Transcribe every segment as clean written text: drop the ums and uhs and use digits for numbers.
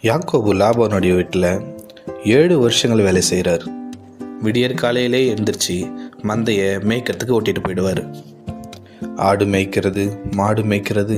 யாக்கோபு லாபானுடைய வீட்டில் 7 வருஷங்கள் வேலை செய்கிறார். விடியற் காலையிலே எழுந்திரிச்சு மந்தையை மேய்க்கிறதுக்கு ஓட்டிகிட்டு போயிடுவார். ஆடு மேய்க்கிறது, மாடு மேய்க்கிறது,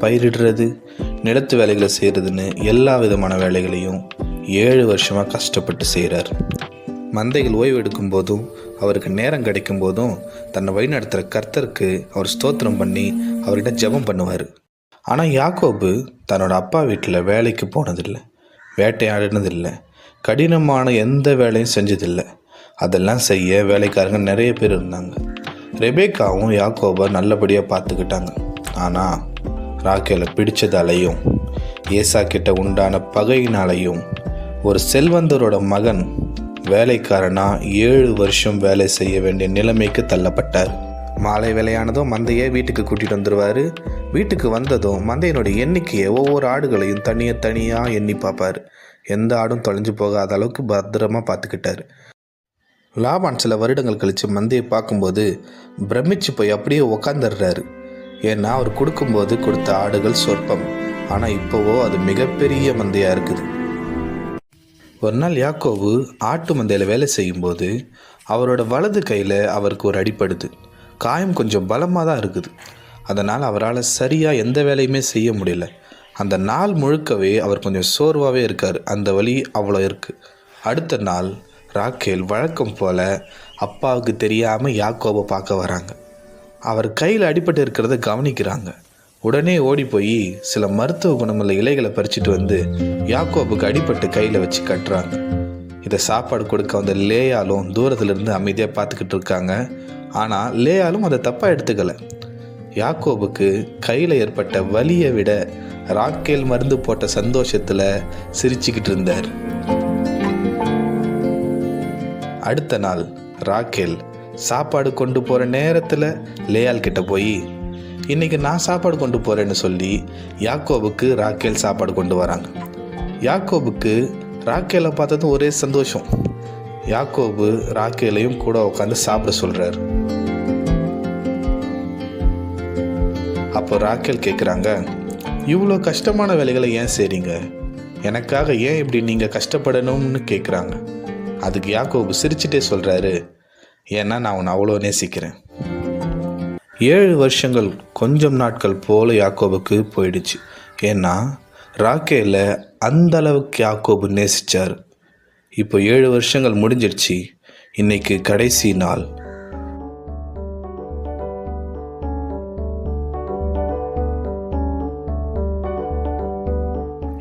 பயிரிடுறது, நிலத்து வேலைகளை செய்கிறதுன்னு எல்லா விதமான வேலைகளையும் 7 வருஷமாக கஷ்டப்பட்டு செய்கிறார். மந்தைகள் ஓய்வு எடுக்கும் போதும் அவருக்கு நேரம் கிடைக்கும் போதும் தன்னை வழிநடத்துகிற கர்த்தருக்கு அவர் ஸ்தோத்திரம் பண்ணி அவர்கிட்ட ஜெபம் பண்ணுவார். ஆனால் யாக்கோபு தன்னோட அப்பா வீட்டில் வேலைக்கு போனதில்லை, வேட்டையாடினதில்லை, கடினமான எந்த வேலையும் செஞ்சதில்லை. அதெல்லாம் செய்ய வேலைக்காரங்க நிறைய பேர் இருந்தாங்க. ரெபேக்காவும் யாக்கோபை நல்லபடியாக பார்த்துக்கிட்டாங்க. ஆனால் ராக்கேலை பிடிச்சதாலையும் ஏசா கிட்ட உண்டான பகையினாலையும் ஒரு செல்வந்தரோட மகன் வேலைக்காரனா 7 வருஷம் வேலை செய்ய வேண்டிய நிலைமைக்கு தள்ளப்பட்டார். மாலை வேலையானதும் மந்தையை வீட்டுக்கு கூட்டிகிட்டு வந்துடுவார். வீட்டுக்கு வந்ததும் மந்தையினுடைய எண்ணிக்கையை ஒவ்வொரு ஆடுகளையும் தனியாக எண்ணி பார்ப்பார். எந்த ஆடும் தொலைஞ்சு போகாத அளவுக்கு பத்திரமாக பார்த்துக்கிட்டார். லாபான் சில வருடங்கள் கழித்து மந்தையை பார்க்கும்போது பிரமிச்சு போய் அப்படியே உக்காந்துடுறாரு. ஏன்னா அவர் கொடுக்கும்போது கொடுத்த ஆடுகள் சொற்பம், ஆனால் இப்போவோ அது மிகப்பெரிய மந்தையாக இருக்குது. ஒரு நாள் யாக்கோபு ஆட்டு மந்தையில் வேலை செய்யும்போது அவரோட வலது கையில் அவருக்கு ஒரு அடிப்படுது. காயம் கொஞ்சம் பலமாக தான் இருக்குது. அதனால் அவரால் சரியாக எந்த வேலையுமே செய்ய முடியல. அந்த நாள் முழுக்கவே அவர் கொஞ்சம் சோர்வாகவே இருக்கார். அந்த வலி அவ்வளோ இருக்குது. அடுத்த நாள் ராக்கேல் வழக்கம் போல் அப்பாவுக்கு தெரியாமல் யாக்கோபை பார்க்க வராங்க. அவர் கையில் அடிபட்டு இருக்கிறத கவனிக்கிறாங்க. உடனே ஓடி போய் சில மருத்துவ குணமுள்ள இலைகளை பறிச்சுட்டு வந்து யாக்கோபுக்கு அடிபட்டு கையில் வச்சு கட்டுறாங்க. இதை சாப்பாடு கொடுக்க வந்த லேயாலும் தூரத்துலேருந்து அமைதியாக பார்த்துக்கிட்டு இருக்காங்க. ஆனால் லேயாலும் அதை தப்பாக எடுத்துக்கலை. யாக்கோபுக்கு கையில் ஏற்பட்ட வலியை விட ராக்கேல் மருந்து போட்ட சந்தோஷத்தில் சிரிச்சுக்கிட்டு இருந்தார். அடுத்த நாள் ராக்கேல் சாப்பாடு கொண்டு போகிற நேரத்தில் லேயால் கிட்ட போய் இன்றைக்கி நான் சாப்பாடு கொண்டு போகிறேன்னு சொல்லி யாக்கோபுக்கு ராக்கேல் சாப்பாடு கொண்டு வராங்க. யாக்கோபுக்கு ராக்கேலை பார்த்ததும் ஒரே சந்தோஷம். யாக்கோபு ராக்கேலையும் கூட உட்காந்து சாப்பிட சொல்கிறார். அப்போ ராக்கேல் கேட்குறாங்க, இவ்வளோ கஷ்டமான வேலைகளை ஏன் செய்கிறீங்க? எனக்காக ஏன் இப்படி நீங்கள் கஷ்டப்படணும்னு கேட்குறாங்க. அதுக்கு யாக்கோபு சிரிச்சுட்டே சொல்கிறாரு, ஏன்னா நான் உன்னை அவ்வளோ நேசிக்கிறேன். 7 வருஷங்கள் கொஞ்சம் நாட்கள் போல யாக்கோபுக்கு போயிடுச்சு. ஏன்னா ராக்கேலை அந்த அளவுக்கு யாக்கோபு நேசித்தார். இப்போ 7 வருஷங்கள் முடிஞ்சிடுச்சு. இன்னைக்கு கடைசி நாள்.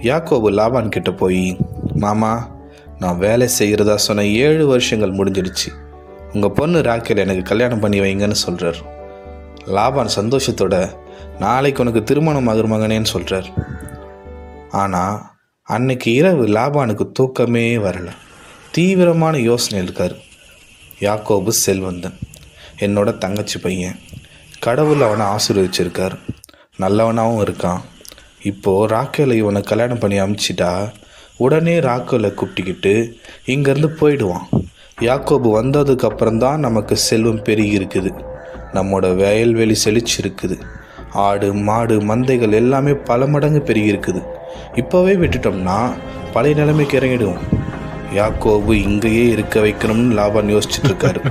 யாக்கோபு லாபான் கிட்ட போய், மாமா, நான் வேலை செய்கிறதா சொன்ன 7 வருஷங்கள் முடிஞ்சிடுச்சு. உங்கள் பொண்ணு ராக்கேல் எனக்கு கல்யாணம் பண்ணி வைங்கன்னு சொல்கிறார். லாபான் சந்தோஷத்தோட நாளைக்கு உனக்கு திருமணம் ஆகிற மகனேன்னு சொல்கிறார். ஆனால் அன்னைக்கு இரவு லாபானுக்கு தூக்கமே வரலை. தீவிரமான யோசனை இருக்கார். யாக்கோபு செல்வந்தன், என்னோட தங்கச்சி பையன், கடவுள் அவனை ஆசீர்வதிச்சிருக்கார், நல்லவனாகவும் இருக்கான். இப்போது ராக்கேலை இவனை கல்யாணம் பண்ணி அனுப்பிச்சிட்டா உடனே ராக்கேலை கூப்பிட்டுக்கிட்டு இங்கேருந்து போயிடுவான். யாக்கோபு வந்ததுக்கப்புறம்தான் நமக்கு செல்வம் பெருகி இருக்குது, நம்மோட வயல்வெளி செழிச்சு இருக்குது, ஆடு மாடு மந்தைகள் எல்லாமே பல மடங்கு பெருகி இருக்குது. இப்போவே விட்டுட்டோம்னா பழைய நிலைமைக்கு இறங்கிடுவோம். யாக்கோபு இங்கேயே இருக்க வைக்கணும்னு லாபான் யோசிச்சுட்டு இருக்காரு.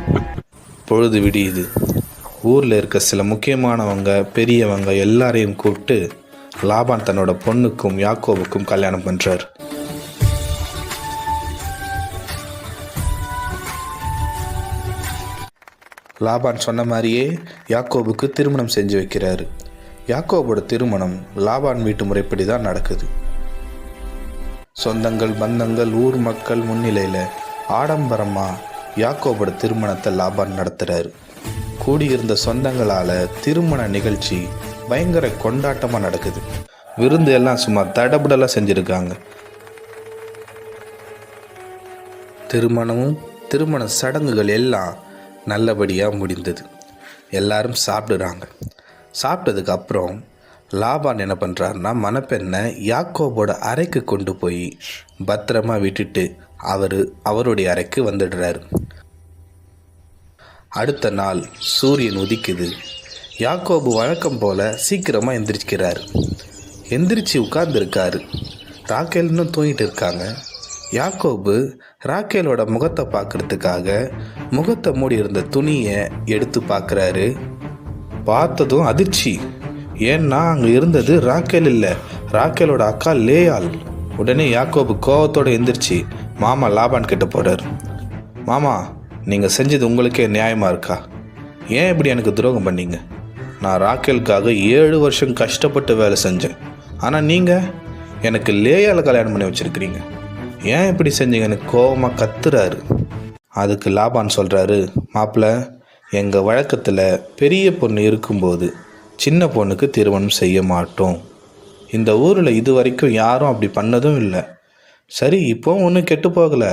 பொழுது விடியுது. ஊரில் இருக்க சில முக்கியமானவங்க பெரியவங்க எல்லாரையும் கூப்பிட்டு லாபான் தன்னோட பொண்ணுக்கும் யாக்கோபுக்கும் கல்யாணம் பண்ணுறார். லாபான் சொன்ன மாதிரியே யாக்கோபுக்கு திருமணம் செஞ்சு வைக்கிறாரு. யாக்கோபோட திருமணம் லாபான் வீட்டு முறைப்படி தான் நடக்குது. சொந்தங்கள் பந்தங்கள் ஊர் மக்கள் முன்னிலையில் ஆடம்பரமாக யாக்கோபோட திருமணத்தை லாபான் நடத்துகிறாரு. கூடியிருந்த சொந்தங்களால் திருமண நிகழ்ச்சி பயங்கர கொண்டாட்டமாக நடக்குது. விருந்து எல்லாம் சும்மா தடபுடலாக செஞ்சுருக்காங்க. திருமணமும் திருமண சடங்குகள் எல்லாம் நல்லபடியாக முடிந்தது. எல்லாரும் சாப்பிடுறாங்க. சாப்பிட்டதுக்கு அப்புறம் லாபான் என்ன பண்ணுறாருன்னா மணப்பெண்ணை யாக்கோபோட அறைக்கு கொண்டு போய் பத்திரமா விட்டுட்டு அவருடைய அறைக்கு வந்துடுறாரு. அடுத்த நாள் சூரியன் உதிக்குது. யாக்கோபு வழக்கம் போல் சீக்கிரமாக எந்திரிக்கிறார். எந்திரிச்சு உட்கார்ந்துருக்காரு. ராக்கேல் இன்னும் தூங்கிட்டு இருக்காங்க. யாக்கோபு ராக்கேலோட முகத்தை பார்க்கறதுக்காக முகத்தை மூடி இருந்த துணியை எடுத்து பார்க்குறாரு. பார்த்ததும் அதிர்ச்சி. ஏன்னா அங்கே இருந்தது ராக்கேல் இல்லை, ராக்கேலோட அக்கா லேயாள். உடனே யாக்கோபு கோவத்தோடு எந்திரிச்சு மாமா லாபான் கிட்ட போகிறார். மாமா, நீங்கள் செஞ்சது உங்களுக்கே நியாயமாக இருக்கா? ஏன் இப்படி எனக்கு துரோகம் பண்ணீங்க? நான் ராக்கேலுக்காக 7 வருஷம் கஷ்டப்பட்டு வேலை செஞ்சேன். ஆனால் நீங்கள் எனக்கு லேயால் கல்யாணம் பண்ணி வச்சுருக்கிறீங்க. ஏன் இப்படி செஞ்சீங்கன்னு கோவமாக கத்துறாரு. அதுக்கு லாபான் சொல்கிறாரு, மாப்பிள்ள, எங்கள் வழக்கத்தில் பெரிய பொண்ணு இருக்கும்போது சின்ன பொண்ணுக்கு திருமணம் செய்ய மாட்டோம். இந்த ஊரில் இது வரைக்கும் யாரும் அப்படி பண்ணதும் இல்லை. சரி, இப்போ ஒன்றும் கெட்டு போகலை.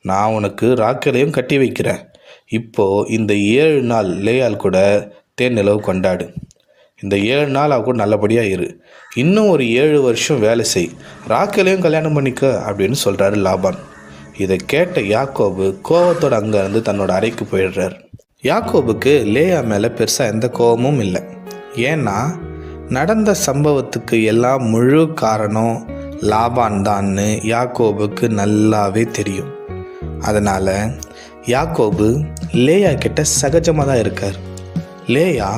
நான் உனக்கு ராக்கேலையும் கட்டி வைக்கிறேன். இப்போது இந்த 7 நாள் லேயால் கூட தேன் நிலவு கொண்டாடு. இந்த 7 நாள் அவ கூட நல்லபடியாக இரு. இன்னும் ஒரு 7 வருஷம் வேலை செய், ராக்கேலையும் கல்யாணம் பண்ணிக்க அப்படின்னு சொல்கிறாரு லாபான். இதை கேட்ட யாக்கோபு கோவத்தோடு அங்கேருந்து தன்னோட அறைக்கு போயிடுறார். யாக்கோபுக்கு லேயா மேலே பெருசாக எந்த கோபமும் இல்லை. ஏன்னா நடந்த சம்பவத்துக்கு எல்லாம் முழு காரணம் லாபான் தான்னு யாக்கோபுக்கு நல்லாவே தெரியும். அதனால் யாக்கோபு லேயா கிட்ட சகஜமாக தான் இருக்கார். லேயா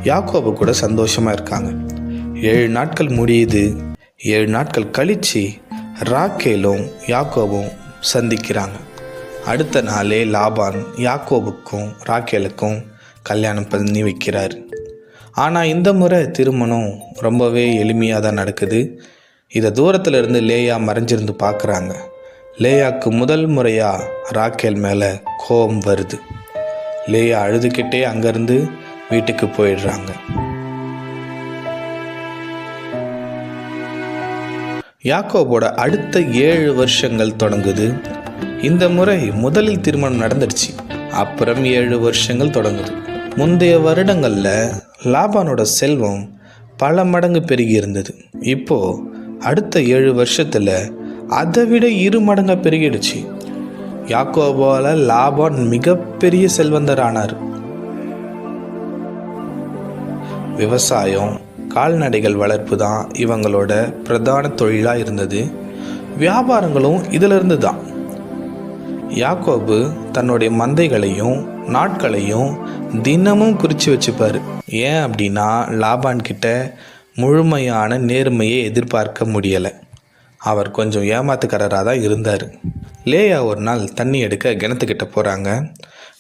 யாக்கோபு கூட சந்தோஷமாக இருக்காங்க. 7 நாட்கள் முடியுது. 7 நாட்கள் கழித்து ராக்கேலும் யாக்கோபும் சந்திக்கிறாங்க. அடுத்த நாளே லாபான் யாக்கோபுக்கும் ராக்கேலுக்கும் கல்யாணம் பண்ணி வைக்கிறார். ஆனால் இந்த முறை திருமணம் ரொம்பவே எளிமையாக தான் நடக்குது. இதை தூரத்தில் இருந்து லேயா மறைஞ்சிருந்து பார்க்குறாங்க. லேயாவுக்கு முதல் முறையாக ராக்கேல் மேலே கோபம் வருது. லேயா அழுதுகிட்டே அங்கேருந்து வீட்டுக்கு போயிடுறாங்க. யாக்கோபோட அடுத்த 7 வருஷங்கள் தொடங்குது. இந்த முறை முதலில் திருமணம் நடந்துடுச்சு. அப்புறம் 7 வருஷங்கள் தொடங்குது. முந்தைய வருடங்களில் லாபானோட செல்வம் பல மடங்கு பெருகி இருந்தது. இப்போது அடுத்த 7 வருஷத்தில் அதை விட 2 மடங்காக பெருகிடுச்சு. யாக்கோபால் லாபான் மிகப்பெரிய செல்வந்தர் ஆனார். விவசாயம், கால்நடைகள் வளர்ப்பு தான் இவங்களோட பிரதான தொழிலாக இருந்தது. வியாபாரங்களும் இதிலிருந்து தான். யாக்கோபு தன்னுடைய மந்தைகளையும் நாட்களையும் தினமும் குறித்து வச்சுப்பார். ஏன் அப்படின்னா லாபான் கிட்ட முழுமையான நேர்மையை எதிர்பார்க்க முடியலை. அவர் கொஞ்சம் ஏமாத்துக்காரராக தான் இருந்தார். லேயா ஒரு நாள் தண்ணி எடுக்க கிணத்துக்கிட்ட போகிறாங்க.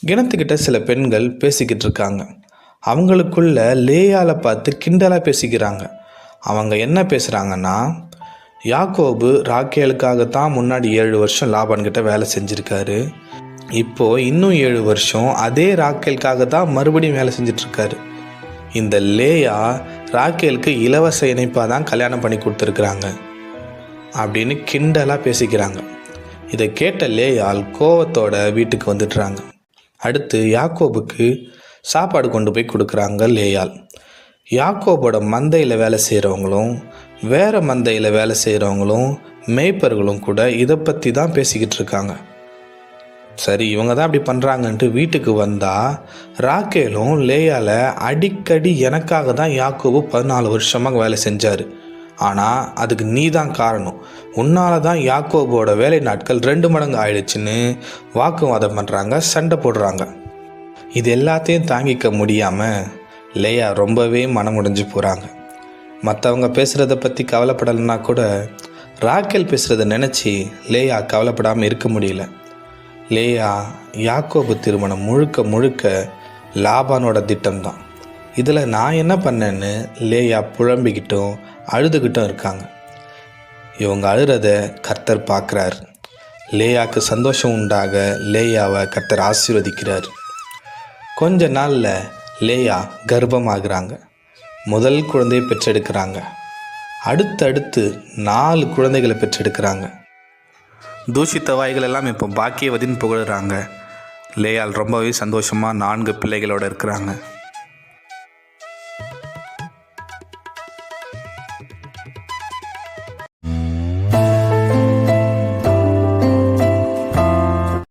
கிணத்துக்கிட்ட சில பெண்கள் பேசிக்கிட்டு இருக்காங்க. அவங்களுக்குள்ள லேயாவை பார்த்து கிண்டலாக பேசிக்கிறாங்க. அவங்க என்ன பேசுகிறாங்கன்னா, யாக்கோபு ராக்கேலுக்காகத்தான் முன்னாடி 7 வருஷம் லாபான்கிட்ட வேலை செஞ்சுருக்காரு. இப்போது இன்னும் 7 வருஷம் அதே ராக்கேலுக்காக தான் மறுபடியும் வேலை செஞ்சிட்ருக்காரு. இந்த லேயா ராக்கேலுக்கு இலவச இணைப்பாக தான் கல்யாணம் பண்ணி கொடுத்துருக்குறாங்க அப்படின்னு கிண்டலாக பேசிக்கிறாங்க. இதை கேட்ட லேயால் கோவத்தோட வீட்டுக்கு வந்துடுறாங்க. அடுத்து யாக்கோபுக்கு சாப்பாடு கொண்டு போய் கொடுக்குறாங்க லேயால். யாக்கோபோட மந்தையில் வேலை செய்கிறவங்களும் வேறு மந்தையில் வேலை செய்கிறவங்களும் மேய்ப்பர்களும் கூட இதை பற்றி தான் பேசிக்கிட்டு இருக்காங்க. சரி, இவங்க தான் அப்படி பண்ணுறாங்கன்ட்டு வீட்டுக்கு வந்தால் ராக்கேலும் லேயால அடிக்கடி எனக்காக தான் யாக்கோபு 14 வருஷமாக வேலை செஞ்சார், ஆனால் அதுக்கு நீ தான் காரணம், உன்னால தான் யாக்கோபோட வேலை நாட்கள் 2 மடங்கு ஆயிடுச்சுன்னு வாக்குவாதம் பண்ணுறாங்க, சண்டை போடுறாங்க. இது எல்லாத்தையும் தாங்கிக்க முடியாமல் லேயா ரொம்பவே மனமுடைஞ்சு போகிறாங்க. மற்றவங்க பேசுகிறத பற்றி கவலைப்படலைன்னா கூட ராக்கேல் பேசுகிறத நினச்சி லேயா கவலைப்படாமல் இருக்க முடியல. லேயா யாக்கோபு திருமணம் முழுக்க முழுக்க லாபானோட திட்டம்தான். இதில் நான் என்ன பண்ணேன்னு லேயா புலம்பிக்கிட்டும் அழுதுகிட்டும் இருக்காங்க. இவங்க அழுறத கர்த்தர் பார்க்குறார். லேயாவுக்கு சந்தோஷம் உண்டாக லேயாவை கர்த்தர் ஆசீர்வதிக்கிறார். கொஞ்ச நாளில் லேயா கர்ப்பமாகறாங்க. முதல் குழந்தையை பெற்றெடுக்கிறாங்க. அடுத்தடுத்து 4 குழந்தைகளை பெற்றெடுக்கிறாங்க. தூஷித்த வாய்கள் எல்லாம் இப்போ பாக்கியவதின்னு புகழுறாங்க. லேயால் ரொம்பவே சந்தோஷமாக 4 பிள்ளைகளோடு இருக்கிறாங்க.